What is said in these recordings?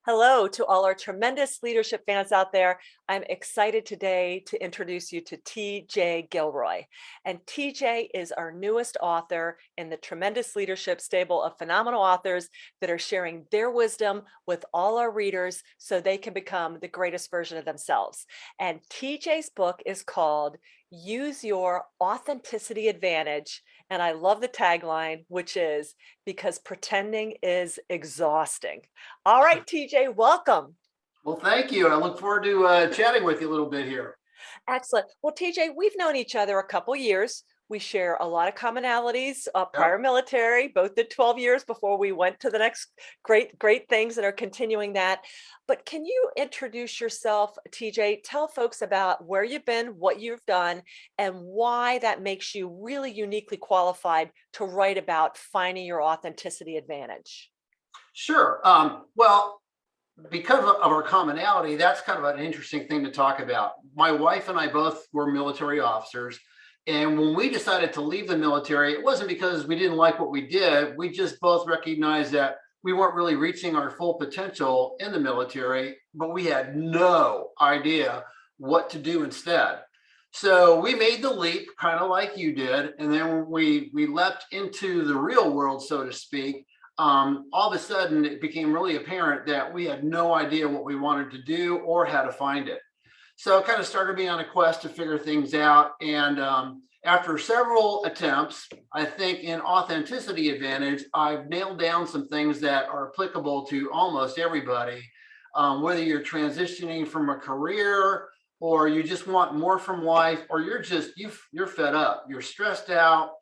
Hello to all our tremendous leadership fans out there. I'm excited today to introduce you to TJ Gilroy. And TJ is our newest author in the tremendous leadership stable of phenomenal authors that are sharing their wisdom with all our readers so they can become the greatest version of themselves. And TJ's book is called Use Your Authenticity Advantage. And I love the tagline, which is because pretending is exhausting. All right, TJ, welcome. Well, thank you. I look forward to chatting with you a little bit here. Excellent. Well, TJ, we've known each other a couple years. We share a lot of commonalities, prior Yep. military, both did 12 years before we went to the next great things and are continuing that. But can you introduce yourself, TJ? Tell folks about where you've been, what you've done, and why that makes you really uniquely qualified to write about finding your authenticity advantage. Sure. Well, because of our commonality, that's kind of an interesting thing to talk about. My wife and I both were military officers. And when we decided to leave the military, it wasn't because we didn't like what we did. We just both recognized that we weren't really reaching our full potential in the military, but we had no idea what to do instead. So we made the leap, kind of like you did, and then we leapt into the real world, so to speak. All of a sudden, it became really apparent that we had no idea what we wanted to do or how to find it. So it kind of started me on a quest to figure things out. And after several attempts, I think in Authenticity Advantage, I've nailed down some things that are applicable to almost everybody, whether you're transitioning from a career or you just want more from life, or you're fed up, you're stressed out,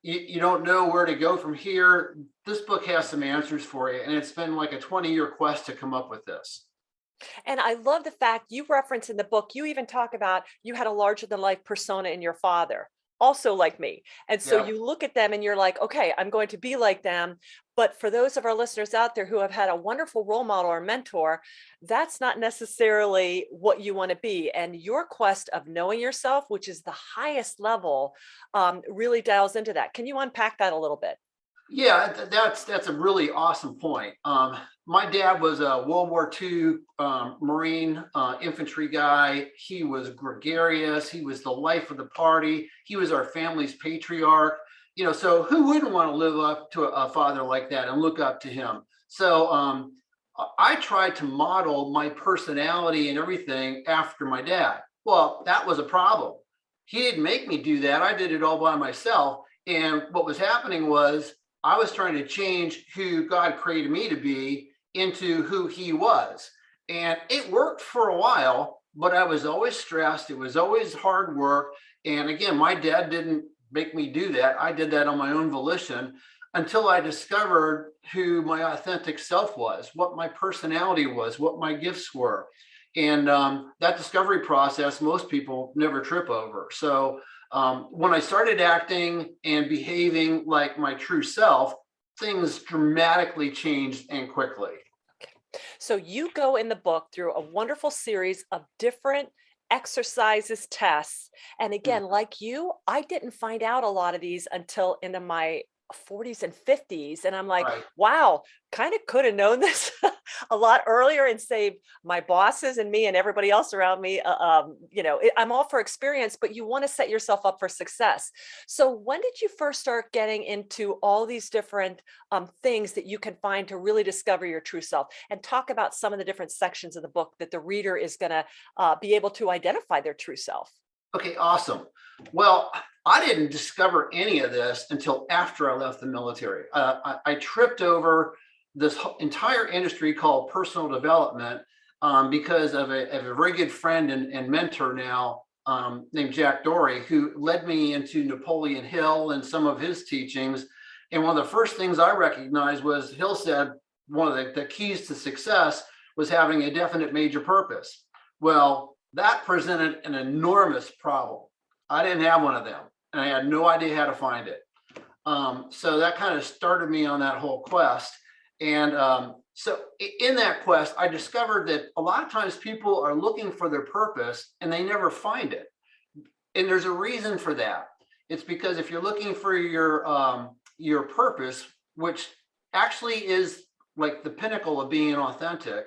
you don't know where to go from here. This book has some answers for you, and it's been like a 20-year quest to come up with this. And I love the fact you reference in the book, you even talk about you had a larger than life persona in your father, also like me. And so Yeah. you look at them and you're like, okay, I'm going to be like them. But for those of our listeners out there who have had a wonderful role model or mentor, that's not necessarily what you want to be. And your quest of knowing yourself, which is the highest level, really dials into that. Can you unpack that a little bit? Yeah, that's a really awesome point. My dad was a World War II Marine infantry guy. He was gregarious. He was the life of the party. He was our family's patriarch. So who wouldn't want to live up to a father like that and look up to him? So I tried to model my personality and everything after my dad. Well, that was a problem. He didn't make me do that. I did it all by myself. And what was happening was I was trying to change who God created me to be into who he was. And it worked for a while, but I was always stressed. It was always hard work. And again, my dad didn't make me do that. I did that on my own volition until I discovered who my authentic self was, what my personality was, what my gifts were. And that discovery process, most people never trip over. So when I started acting and behaving like my true self, things dramatically changed and quickly. So you go in the book through a wonderful series of different exercises, tests. And Mm. again, like you, I didn't find out a lot of these until into my 40s and 50s. And I'm like, Right. wow, kind of could have known this a lot earlier and saved my bosses and me and everybody else around me. I'm all for experience, but you want to set yourself up for success. So when did you first start getting into all these different things that you can find to really discover your true self, and talk about some of the different sections of the book that the reader is going to be able to identify their true self? Okay, awesome. Well, I didn't discover any of this until after I left the military. I tripped over this entire industry called personal development because of a very good friend and mentor now named Jack Dory, who led me into Napoleon Hill and some of his teachings. And one of the first things I recognized was Hill said one of the keys to success was having a definite major purpose. Well, that presented an enormous problem. I didn't have one of them, and I had no idea how to find it. So that kind of started me on that whole quest. And so in that quest, I discovered that a lot of times people are looking for their purpose and they never find it. And there's a reason for that. It's because if you're looking for your purpose, which actually is like the pinnacle of being authentic,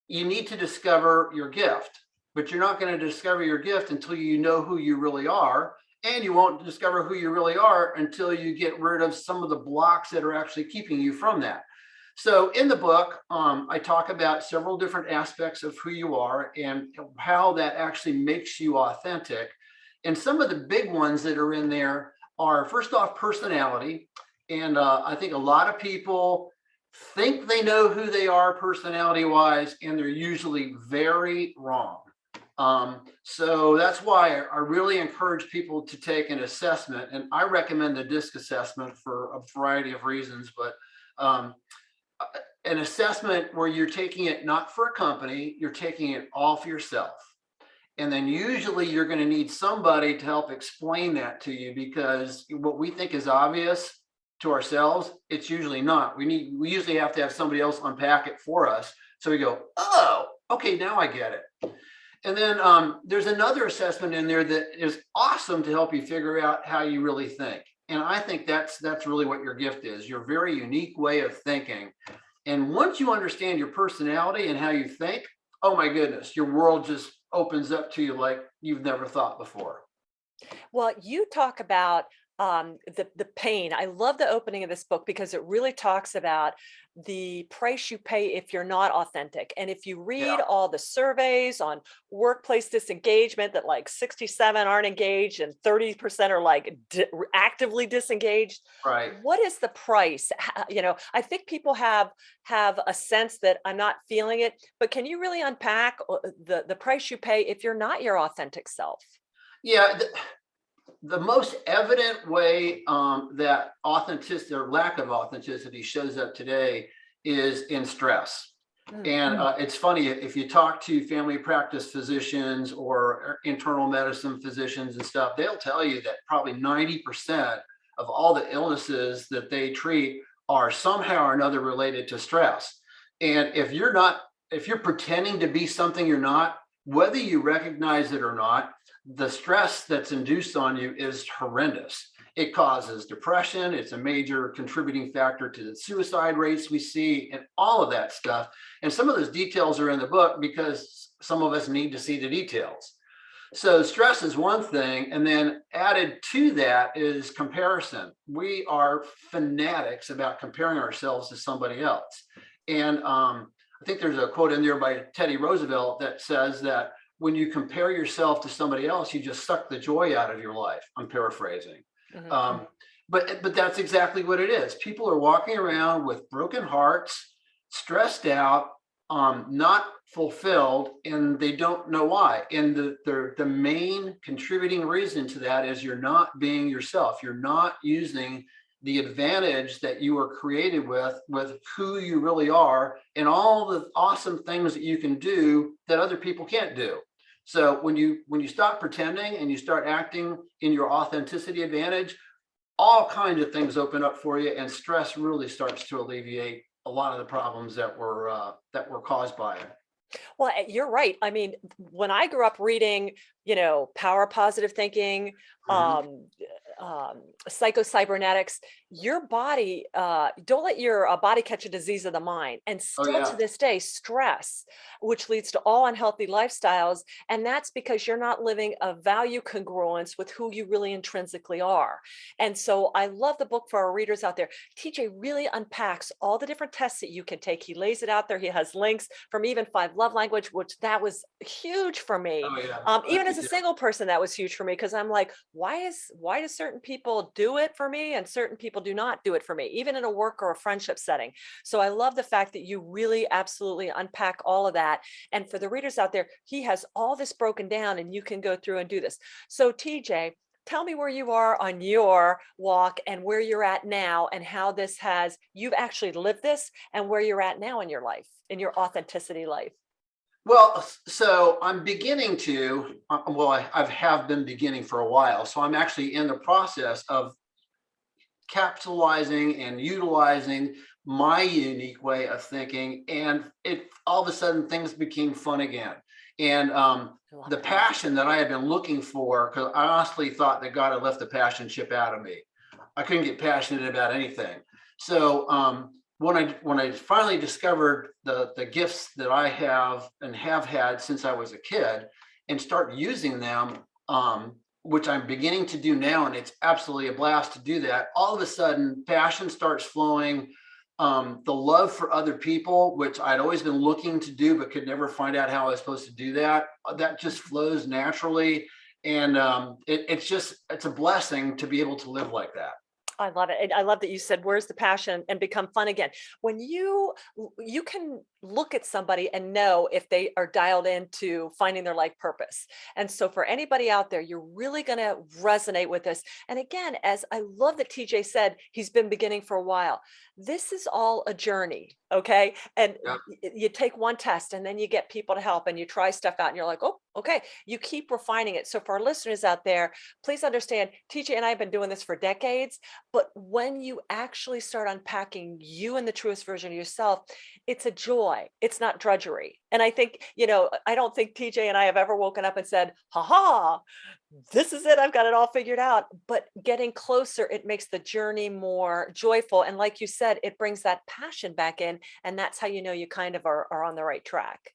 you need to discover your gift, but you're not going to discover your gift until you know who you really are. And you won't discover who you really are until you get rid of some of the blocks that are actually keeping you from that. So in the book, I talk about several different aspects of who you are and how that actually makes you authentic. And some of the big ones that are in there are, first off, personality. And I think a lot of people think they know who they are personality wise, and they're usually very wrong. So that's why I really encourage people to take an assessment, and I recommend the DISC assessment for a variety of reasons, but um, an assessment where you're taking it not for a company, you're taking it all for yourself. And then usually you're going to need somebody to help explain that to you, because what we think is obvious to ourselves, it's usually not. We usually have to have somebody else unpack it for us. So we go, oh, okay, now I get it. And then there's another assessment in there that is awesome to help you figure out how you really think. And I think that's really what your gift is, your very unique way of thinking. And once you understand your personality and how you think, oh my goodness, your world just opens up to you like you've never thought before. Well, you talk about the pain. I love the opening of this book because it really talks about the price you pay if you're not authentic. And if you read Yeah, all the surveys on workplace disengagement, that like 67 aren't engaged and 30% are like actively disengaged. right. What is the price? I think people have a sense that I'm not feeling it, but can you really unpack the price you pay if you're not your authentic self? Yeah, the most evident way that authenticity or lack of authenticity shows up today is in stress. And it's funny, if you talk to family practice physicians or internal medicine physicians and stuff, they'll tell you that probably 90% of all the illnesses that they treat are somehow or another related to stress. And if you're pretending to be something you're not, whether you recognize it or not, the stress that's induced on you is horrendous. It causes depression. It's a major contributing factor to the suicide rates we see and all of that stuff. And some of those details are in the book because some of us need to see the details. So stress is one thing. And then added to that is comparison. We are fanatics about comparing ourselves to somebody else. And I think there's a quote in there by Teddy Roosevelt that says that when you compare yourself to somebody else, you just suck the joy out of your life. I'm paraphrasing. Um, but that's exactly what it is. People are walking around with broken hearts, stressed out, not fulfilled, and they don't know why. And the main contributing reason to that is you're not being yourself. You're not using the advantage that you were created with who you really are and all the awesome things that you can do that other people can't do. So when you stop pretending and you start acting in your authenticity advantage, all kinds of things open up for you, and stress really starts to alleviate a lot of the problems that were caused by it. Well, you're right. I mean, when I grew up reading, power positive thinking, Mhm. um, psycho-cybernetics, your body, don't let your body catch a disease of the mind. And Oh still to yeah, this day, stress, which leads to all unhealthy lifestyles. And that's because you're not living a value congruence with who you really intrinsically are. And so I love the book for our readers out there. TJ really unpacks all the different tests that you can take. He lays it out there. He has links from even 5 love language, which that was huge for me. oh yeah. Even Me as a too. single person, that was huge for me because I'm like, why do certain people do it for me and certain people do not do it for me, even in a work or a friendship setting? So I love the fact that you really absolutely unpack all of that. And for the readers out there, he has all this broken down and you can go through and do this. So TJ, tell me where you are on your walk and where you're at now and how you've actually lived this and where you're at now in your life, in your authenticity life. Well, so I'm beginning to, well, I have been beginning for a while. So I'm actually in the process of capitalizing and utilizing my unique way of thinking. And it all of a sudden things became fun again. And I love the it. passion that I had been looking for, because I honestly thought that God had left the passion chip out of me. I couldn't get passionate about anything. So when I finally discovered the gifts that I have and have had since I was a kid, and start using them, which I'm beginning to do now, and it's absolutely a blast to do that. All of a sudden, passion starts flowing. The love for other people, which I'd always been looking to do, but could never find out how I was supposed to do that. That just flows naturally, and it's a blessing to be able to live like that. I love it. And I love that you said, where's the passion and become fun again. When you can look at somebody and know if they are dialed into finding their life purpose. And so for anybody out there, you're really going to resonate with this. And again, as I love that TJ said, he's been beginning for a while. This is all a journey. Okay. And Yeah. you take one test and then you get people to help and you try stuff out and you're like, oh, okay. You keep refining it. So for our listeners out there, please understand TJ and I have been doing this for decades. But when you actually start unpacking you and the truest version of yourself, it's a joy. It's not drudgery. And I think, I don't think TJ and I have ever woken up and said, ha ha, this is it. I've got it all figured out. But getting closer, it makes the journey more joyful. And like you said, it brings that passion back in. And that's how you know you kind of are on the right track.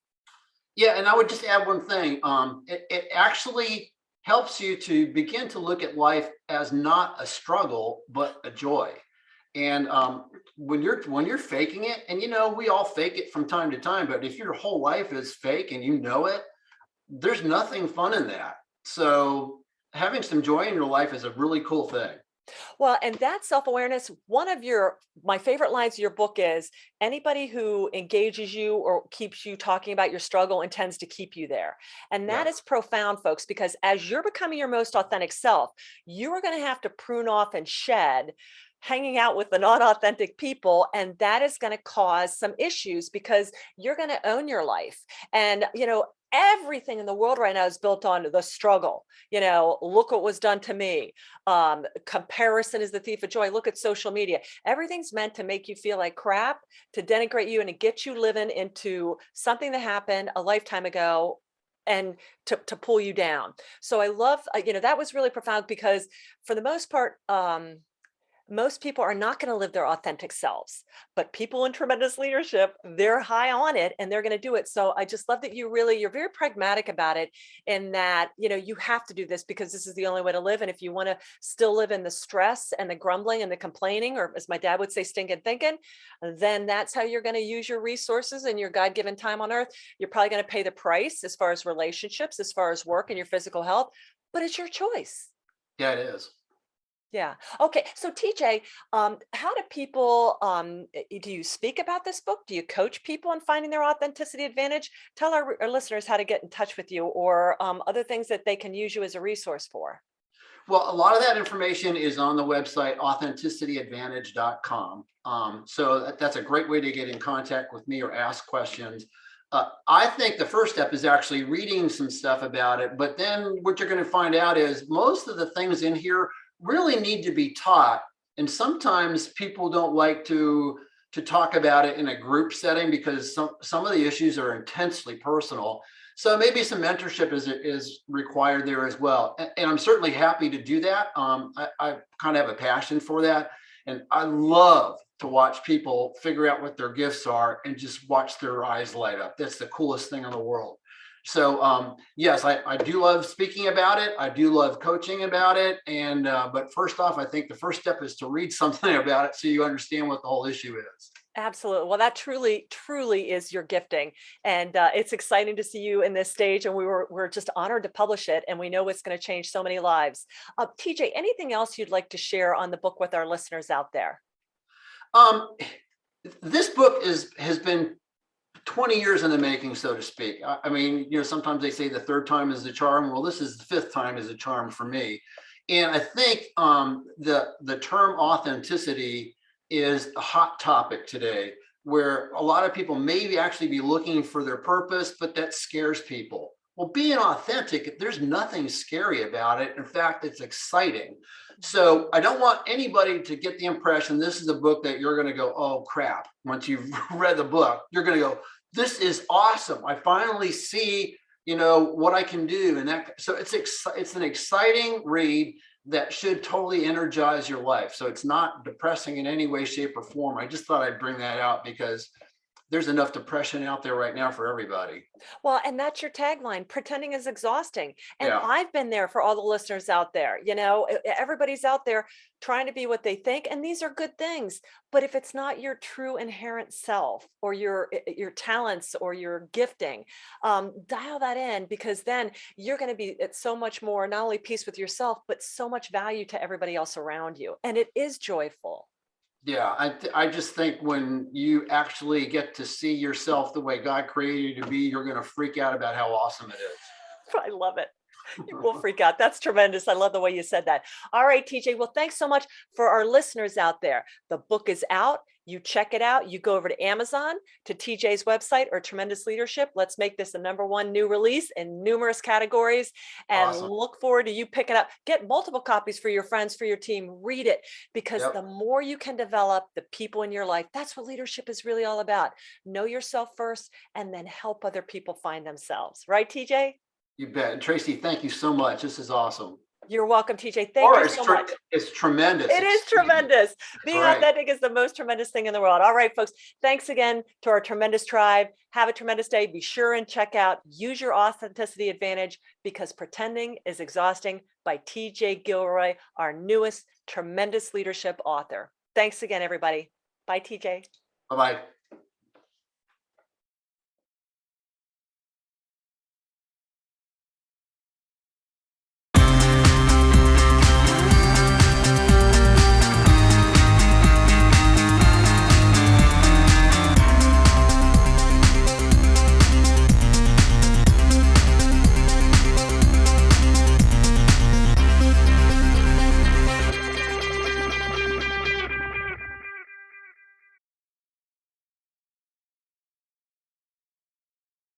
Yeah, and I would just add one thing. It actually helps you to begin to look at life as not a struggle, but a joy. And when you're faking it, and we all fake it from time to time, but if your whole life is fake and you know it, there's nothing fun in that. So having some joy in your life is a really cool thing. Well, and that self-awareness, one of my favorite lines of your book is anybody who engages you or keeps you talking about your struggle intends to keep you there. And that Yeah. is profound, folks, because as you're becoming your most authentic self, you are going to have to prune off and shed hanging out with the non-authentic people. And that is going to cause some issues because you're going to own your life. And, everything in the world right now is built on the struggle. Look what was done to me. Comparison is the thief of joy. Look at social media. Everything's meant to make you feel like crap, to denigrate you, and to get you living into something that happened a lifetime ago and to pull you down. So I love, that was really profound because for the most part, most people are not going to live their authentic selves, but people in tremendous leadership, they're high on it and they're going to do it. So I just love that you're very pragmatic about it in that, you have to do this because this is the only way to live. And if you want to still live in the stress and the grumbling and the complaining, or as my dad would say, stinking thinking, then that's how you're going to use your resources and your God-given time on earth. You're probably going to pay the price as far as relationships, as far as work and your physical health, but it's your choice. Yeah, it is. Yeah. Okay. So TJ, how do people, do you speak about this book? Do you coach people on finding their authenticity advantage? Tell our listeners how to get in touch with you or other things that they can use you as a resource for. Well, a lot of that information is on the website authenticityadvantage.com. So that's a great way to get in contact with me or ask questions. I think the first step is actually reading some stuff about it. But then what you're going to find out is most of the things in here really need to be taught. And sometimes people don't like to talk about it in a group setting because some of the issues are intensely personal. So maybe some mentorship is required there as well. And I'm certainly happy to do that. I kind of have a passion for that. And I love to watch people figure out what their gifts are and just watch their eyes light up. That's the coolest thing in the world. So yes, I do love speaking about it. I do love coaching about it. And but first off, I think the first step is to read something about it so you understand what the whole issue is. Absolutely. Well, that truly, truly is your gifting. And it's exciting to see you in this stage. And we're just honored to publish it. And we know it's going to change so many lives. TJ, anything else you'd like to share on the book with our listeners out there? Um, this book has been 20 years in the making, so to speak. I mean, sometimes they say the third time is the charm. Well, this is the fifth time is the charm for me. And I think the term authenticity is a hot topic today, where a lot of people maybe actually be looking for their purpose, but that scares people. Well, being authentic, there's nothing scary about it. In fact, it's exciting. So I don't want anybody to get the impression this is a book that you're going to go, oh crap. Once you've read the book, you're going to go, this is awesome. I finally see, what I can do. And so it's an exciting read. that should totally energize your life. So it's not depressing in any way, shape, or form. I just thought I'd bring that out because there's enough depression out there right now for everybody. Well, and that's your tagline. Pretending is exhausting. And Yeah. I've been there for all the listeners out there. Everybody's out there trying to be what they think. And these are good things. But if it's not your true inherent self or your talents or your gifting, dial that in, because then you're going to be at so much more, not only peace with yourself, but so much value to everybody else around you. And it is joyful. Yeah, I just think when you actually get to see yourself the way God created you to be, you're going to freak out about how awesome it is. I love it. You will freak out. That's tremendous. I love the way you said that. All right, TJ. Well, thanks so much for our listeners out there. The book is out. You check it out. You go over to Amazon, to TJ's website, or Tremendous Leadership. Let's make this a #1 new release in numerous categories, and Awesome. look forward to you picking up. Get multiple copies for your friends, for your team. Read it, because the Yep. more you can develop the people in your life, that's what leadership is really all about. Know yourself first, and then help other people find themselves. Right, TJ? You bet. And Tracy, thank you so much. This is awesome. You're welcome, TJ. Thank Or you so much. it's tremendous. It is Excuse me. tremendous. That's Being right. authentic is the most tremendous thing in the world. All right, folks. Thanks again to our tremendous tribe. Have a tremendous day. Be sure and check out Use Your Authenticity Advantage, because Pretending is Exhausting by TJ Gilroy, our newest tremendous leadership author. Thanks again, everybody. Bye, TJ. Bye bye.